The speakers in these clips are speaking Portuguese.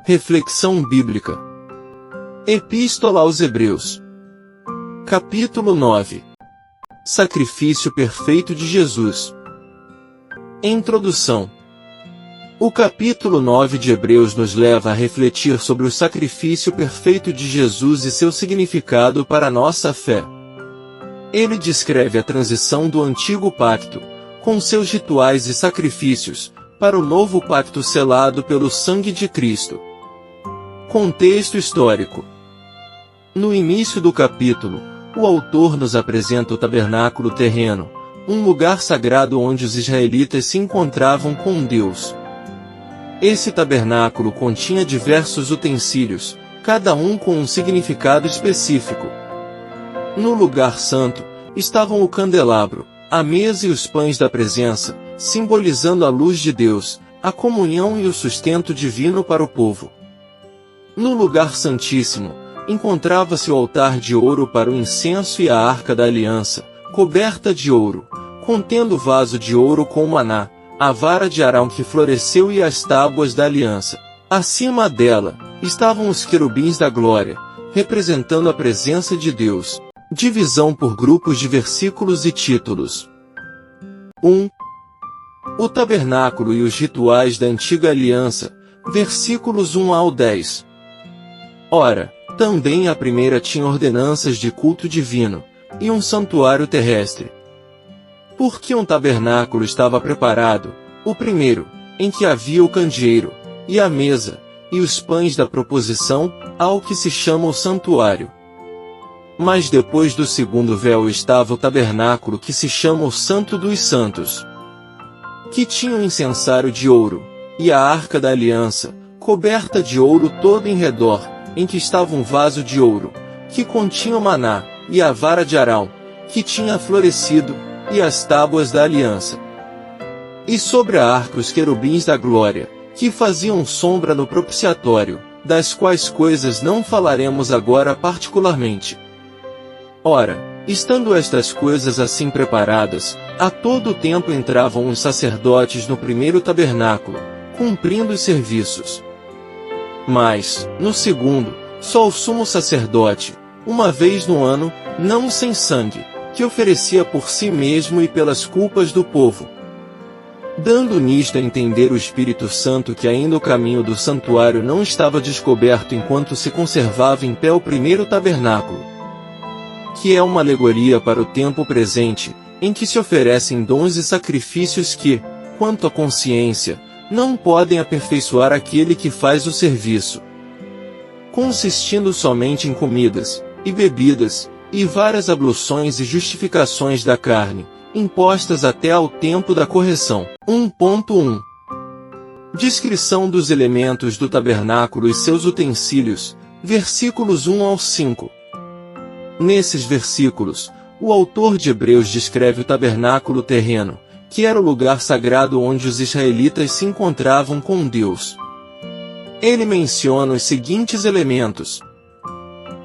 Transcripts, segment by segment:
Reflexão bíblica. Epístola aos Hebreus. Capítulo 9. Sacrifício perfeito de Jesus. Introdução. O capítulo 9 de Hebreus nos leva a refletir sobre o sacrifício perfeito de Jesus e seu significado para a nossa fé. Ele descreve a transição do antigo pacto, com seus rituais e sacrifícios, para o novo pacto selado pelo sangue de Cristo. Contexto histórico. No início do capítulo, o autor nos apresenta o tabernáculo terreno, um lugar sagrado onde os israelitas se encontravam com Deus. Esse tabernáculo continha diversos utensílios, cada um com um significado específico. No lugar santo, estavam o candelabro, a mesa e os pães da presença, simbolizando a luz de Deus, a comunhão e o sustento divino para o povo. No lugar santíssimo, encontrava-se o altar de ouro para o incenso e a arca da aliança, coberta de ouro, contendo o vaso de ouro com maná, a vara de Arão que floresceu e as tábuas da aliança. Acima dela, estavam os querubins da glória, representando a presença de Deus. Divisão por grupos de versículos e títulos. 1. O tabernáculo e os rituais da antiga aliança, versículos 1 ao 10. Ora, também a primeira tinha ordenanças de culto divino, e um santuário terrestre. Porque um tabernáculo estava preparado, o primeiro, em que havia o candeeiro, e a mesa, e os pães da proposição, ao que se chama o santuário. Mas depois do segundo véu estava o tabernáculo que se chama o Santo dos Santos, que tinha um incensário de ouro, e a arca da aliança, coberta de ouro todo em redor, em que estava um vaso de ouro, que continha o maná, e a vara de Arão, que tinha florescido, e as tábuas da aliança. E sobre a arca os querubins da glória, que faziam sombra no propiciatório, das quais coisas não falaremos agora particularmente. Ora, estando estas coisas assim preparadas, a todo o tempo entravam os sacerdotes no primeiro tabernáculo, cumprindo os serviços. Mas, no segundo, só o sumo sacerdote, uma vez no ano, não sem sangue, que oferecia por si mesmo e pelas culpas do povo. Dando nisto a entender o Espírito Santo que ainda o caminho do santuário não estava descoberto enquanto se conservava em pé o primeiro tabernáculo, que é uma alegoria para o tempo presente, em que se oferecem dons e sacrifícios que, quanto à consciência, não podem aperfeiçoar aquele que faz o serviço, consistindo somente em comidas, e bebidas, e várias abluções e justificações da carne, impostas até ao tempo da correção. 1.1 Descrição dos elementos do tabernáculo e seus utensílios, versículos 1 ao 5. Nesses versículos, o autor de Hebreus descreve o tabernáculo terreno, que era o lugar sagrado onde os israelitas se encontravam com Deus. Ele menciona os seguintes elementos: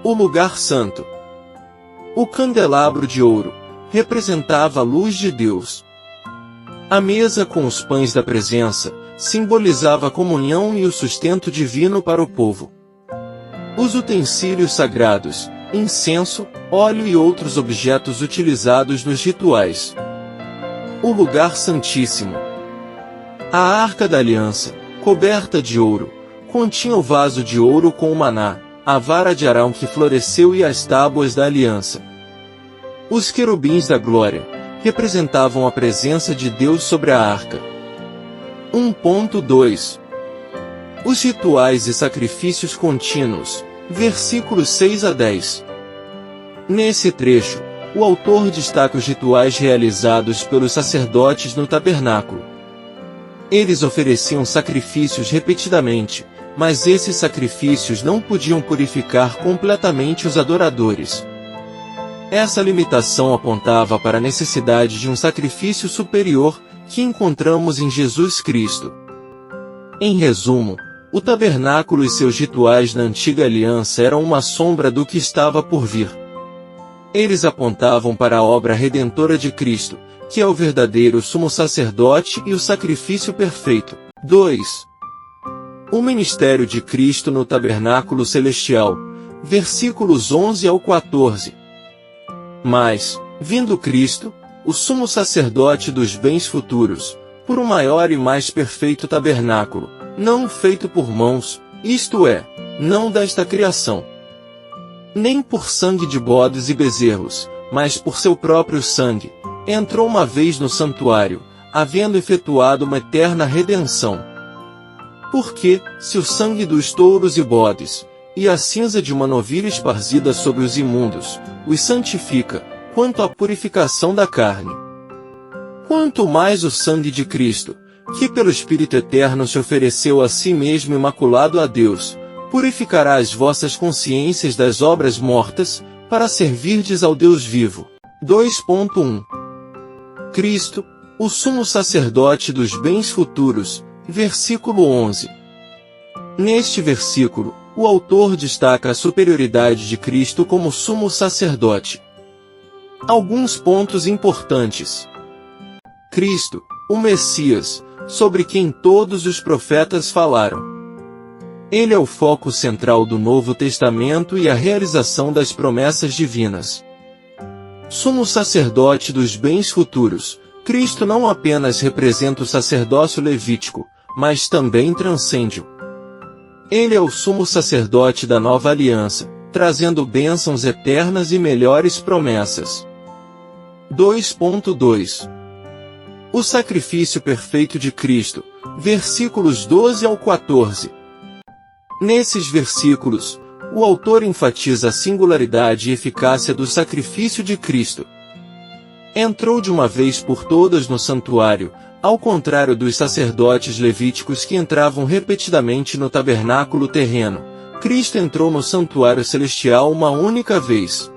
o lugar santo. O candelabro de ouro representava a luz de Deus. A mesa com os pães da presença simbolizava a comunhão e o sustento divino para o povo. Os utensílios sagrados, incenso, óleo e outros objetos utilizados nos rituais. O lugar santíssimo. A arca da aliança, coberta de ouro, continha o vaso de ouro com o maná, a vara de Arão que floresceu e as tábuas da aliança. Os querubins da glória representavam a presença de Deus sobre a arca. 1.2 Os rituais e sacrifícios contínuos, versículos 6 a 10. Nesse trecho, o autor destaca os rituais realizados pelos sacerdotes no tabernáculo. Eles ofereciam sacrifícios repetidamente, mas esses sacrifícios não podiam purificar completamente os adoradores. Essa limitação apontava para a necessidade de um sacrifício superior, que encontramos em Jesus Cristo. Em resumo, o tabernáculo e seus rituais na antiga aliança eram uma sombra do que estava por vir. Eles apontavam para a obra redentora de Cristo, que é o verdadeiro sumo sacerdote e o sacrifício perfeito. 2. O ministério de Cristo no tabernáculo celestial, versículos 11 ao 14. Mas, vindo Cristo, o sumo sacerdote dos bens futuros, por um maior e mais perfeito tabernáculo, não feito por mãos, isto é, não desta criação, nem por sangue de bodes e bezerros, mas por seu próprio sangue, entrou uma vez no santuário, havendo efetuado uma eterna redenção. Porque, se o sangue dos touros e bodes, e a cinza de uma novilha esparzida sobre os imundos, os santifica, quanto à purificação da carne, quanto mais o sangue de Cristo, que pelo Espírito Eterno se ofereceu a si mesmo imaculado a Deus, purificará as vossas consciências das obras mortas, para servirdes ao Deus vivo. 2.1 Cristo, o sumo sacerdote dos bens futuros, versículo 11. Neste versículo, o autor destaca a superioridade de Cristo como sumo sacerdote. Alguns pontos importantes. Cristo, o Messias, sobre quem todos os profetas falaram. Ele é o foco central do Novo Testamento e a realização das promessas divinas. Sumo sacerdote dos bens futuros, Cristo não apenas representa o sacerdócio levítico, mas também transcende-o. Ele é o sumo sacerdote da nova aliança, trazendo bênçãos eternas e melhores promessas. 2.2 O sacrifício perfeito de Cristo, versículos 12 ao 14. Nesses versículos, o autor enfatiza a singularidade e eficácia do sacrifício de Cristo. Entrou de uma vez por todas no santuário, ao contrário dos sacerdotes levíticos que entravam repetidamente no tabernáculo terreno. Cristo entrou no santuário celestial uma única vez.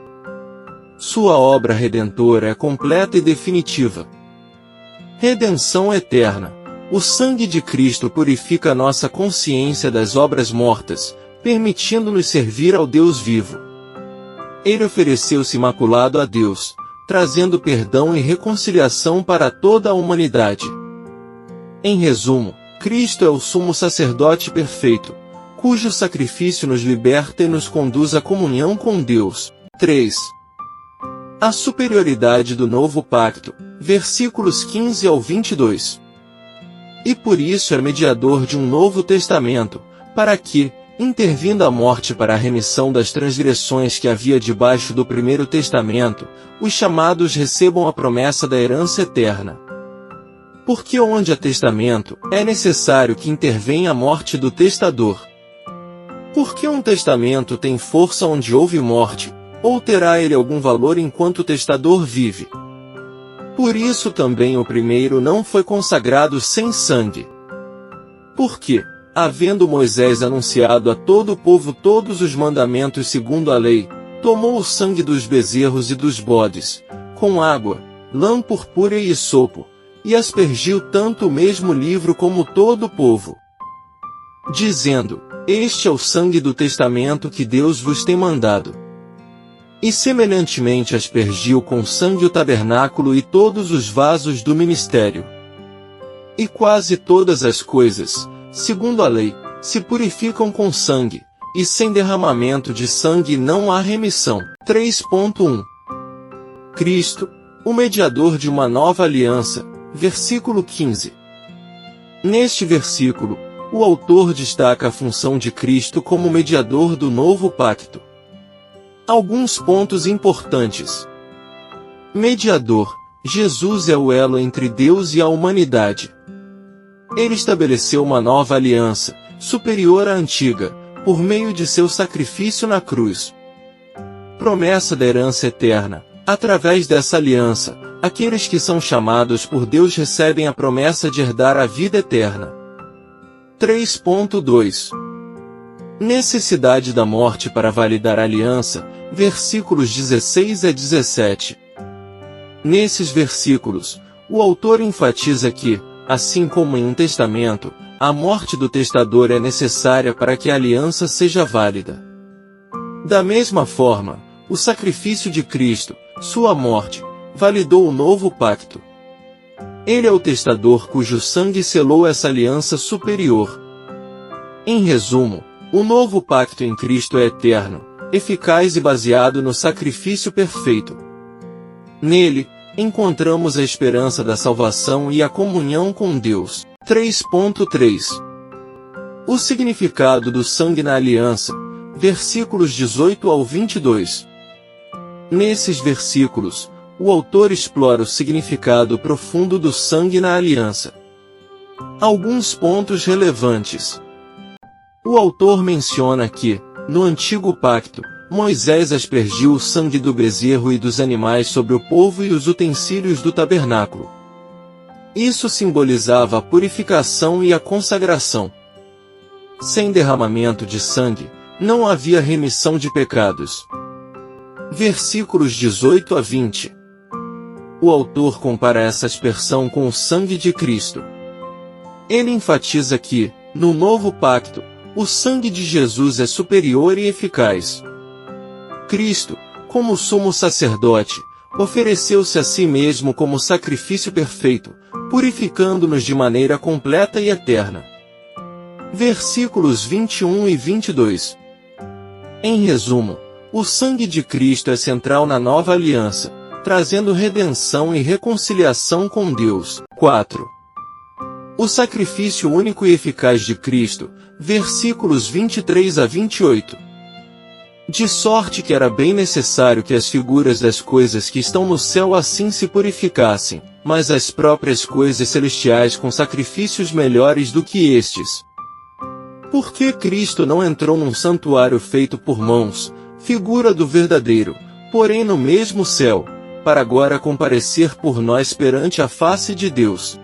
Sua obra redentora é completa e definitiva. Redenção eterna. O sangue de Cristo purifica nossa consciência das obras mortas, permitindo-nos servir ao Deus vivo. Ele ofereceu-se imaculado a Deus, trazendo perdão e reconciliação para toda a humanidade. Em resumo, Cristo é o sumo sacerdote perfeito, cujo sacrifício nos liberta e nos conduz à comunhão com Deus. 3. A superioridade do novo pacto, versículos 15 ao 22. E por isso é mediador de um novo testamento, para que, intervindo a morte para a remissão das transgressões que havia debaixo do primeiro testamento, os chamados recebam a promessa da herança eterna. Porque onde há testamento, é necessário que intervenha a morte do testador. Porque um testamento tem força onde houve morte, ou terá ele algum valor enquanto o testador vive? Por isso também o primeiro não foi consagrado sem sangue. Porque, havendo Moisés anunciado a todo o povo todos os mandamentos segundo a lei, tomou o sangue dos bezerros e dos bodes, com água, lã purpúrea e sopo, e aspergiu tanto o mesmo livro como todo o povo, dizendo: Este é o sangue do testamento que Deus vos tem mandado. E semelhantemente aspergiu com sangue o tabernáculo e todos os vasos do ministério. E quase todas as coisas, segundo a lei, se purificam com sangue, e sem derramamento de sangue não há remissão. 3.1 Cristo, o mediador de uma nova aliança, versículo 15. Neste versículo, o autor destaca a função de Cristo como mediador do novo pacto. Alguns pontos importantes. Mediador, Jesus é o elo entre Deus e a humanidade. Ele estabeleceu uma nova aliança, superior à antiga, por meio de seu sacrifício na cruz. Promessa da herança eterna. Através dessa aliança, aqueles que são chamados por Deus recebem a promessa de herdar a vida eterna. 3.2 Necessidade da morte para validar a aliança, versículos 16 a 17. Nesses versículos, o autor enfatiza que, assim como em um testamento, a morte do testador é necessária para que a aliança seja válida. Da mesma forma, o sacrifício de Cristo, sua morte, validou o novo pacto. Ele é o testador cujo sangue selou essa aliança superior. Em resumo, o novo pacto em Cristo é eterno, eficaz e baseado no sacrifício perfeito. Nele, encontramos a esperança da salvação e a comunhão com Deus. 3.3 O significado do sangue na aliança, versículos 18 ao 22. Nesses versículos, o autor explora o significado profundo do sangue na aliança. Alguns pontos relevantes. O autor menciona que, no Antigo Pacto, Moisés aspergiu o sangue do bezerro e dos animais sobre o povo e os utensílios do tabernáculo. Isso simbolizava a purificação e a consagração. Sem derramamento de sangue, não havia remissão de pecados. Versículos 18 a 20. O autor compara essa aspersão com o sangue de Cristo. Ele enfatiza que, no novo pacto, o sangue de Jesus é superior e eficaz. Cristo, como sumo sacerdote, ofereceu-se a si mesmo como sacrifício perfeito, purificando-nos de maneira completa e eterna. Versículos 21 e 22. Em resumo, o sangue de Cristo é central na nova aliança, trazendo redenção e reconciliação com Deus. 4. O sacrifício único e eficaz de Cristo, versículos 23 a 28. De sorte que era bem necessário que as figuras das coisas que estão no céu assim se purificassem, mas as próprias coisas celestiais com sacrifícios melhores do que estes. Porque Cristo não entrou num santuário feito por mãos, figura do verdadeiro, porém no mesmo céu, para agora comparecer por nós perante a face de Deus.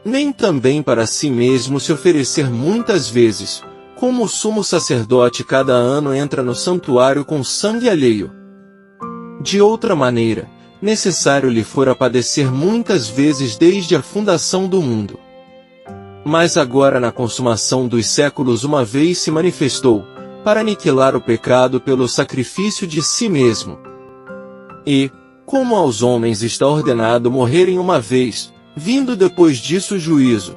Nem também para si mesmo se oferecer muitas vezes, como o sumo sacerdote cada ano entra no santuário com sangue alheio. De outra maneira, necessário lhe fora padecer muitas vezes desde a fundação do mundo. Mas agora na consumação dos séculos uma vez se manifestou, para aniquilar o pecado pelo sacrifício de si mesmo. E, como aos homens está ordenado morrerem uma vez, vindo depois disso o juízo,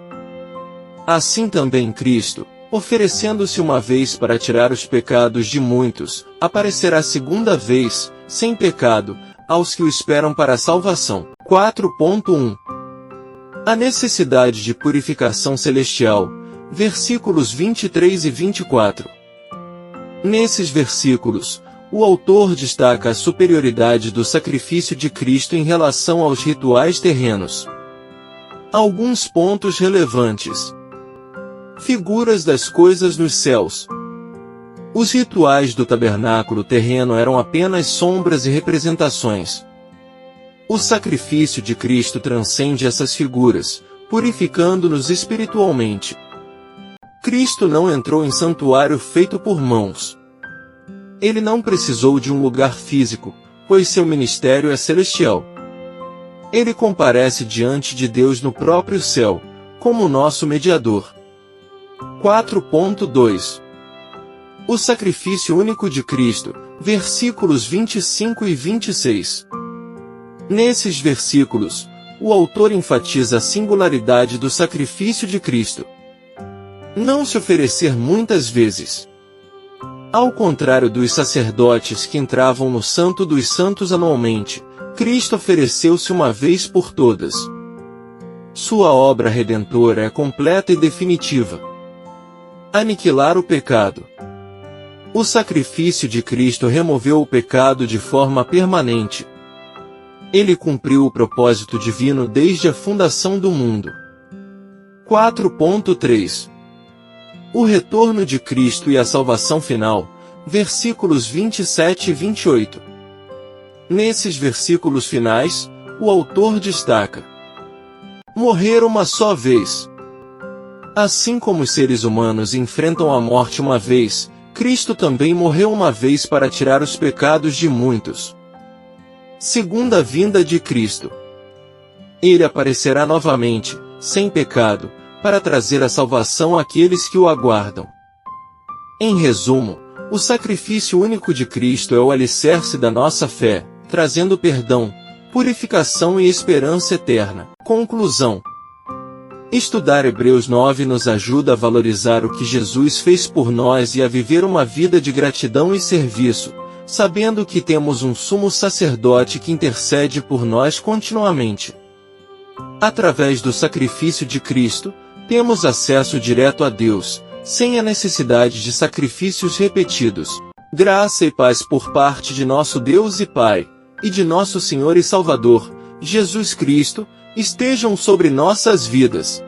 assim também Cristo, oferecendo-se uma vez para tirar os pecados de muitos, aparecerá segunda vez, sem pecado, aos que o esperam para a salvação. 4.1 A necessidade de purificação celestial, versículos 23 e 24. Nesses versículos, o autor destaca a superioridade do sacrifício de Cristo em relação aos rituais terrenos. Alguns pontos relevantes. Figuras das coisas nos céus. Os rituais do tabernáculo terreno eram apenas sombras e representações. O sacrifício de Cristo transcende essas figuras, purificando-nos espiritualmente. Cristo não entrou em santuário feito por mãos. Ele não precisou de um lugar físico, pois seu ministério é celestial. Ele comparece diante de Deus no próprio céu, como nosso mediador. 4.2 O sacrifício único de Cristo, versículos 25 e 26. Nesses versículos, o autor enfatiza a singularidade do sacrifício de Cristo. Não se oferecer muitas vezes. Ao contrário dos sacerdotes que entravam no Santo dos Santos anualmente, Cristo ofereceu-se uma vez por todas. Sua obra redentora é completa e definitiva. Aniquilar o pecado. O sacrifício de Cristo removeu o pecado de forma permanente. Ele cumpriu o propósito divino desde a fundação do mundo. 4.3 O retorno de Cristo e a salvação final, versículos 27 e 28. Nesses versículos finais, o autor destaca: morrer uma só vez. Assim como os seres humanos enfrentam a morte uma vez, Cristo também morreu uma vez para tirar os pecados de muitos. Segunda vinda de Cristo. Ele aparecerá novamente, sem pecado, para trazer a salvação àqueles que o aguardam. Em resumo, o sacrifício único de Cristo é o alicerce da nossa fé, trazendo perdão, purificação e esperança eterna. Conclusão. Estudar Hebreus 9 nos ajuda a valorizar o que Jesus fez por nós e a viver uma vida de gratidão e serviço, sabendo que temos um sumo sacerdote que intercede por nós continuamente. Através do sacrifício de Cristo, temos acesso direto a Deus, sem a necessidade de sacrifícios repetidos. Graça e paz por parte de nosso Deus e Pai, e de nosso Senhor e Salvador, Jesus Cristo, estejam sobre nossas vidas.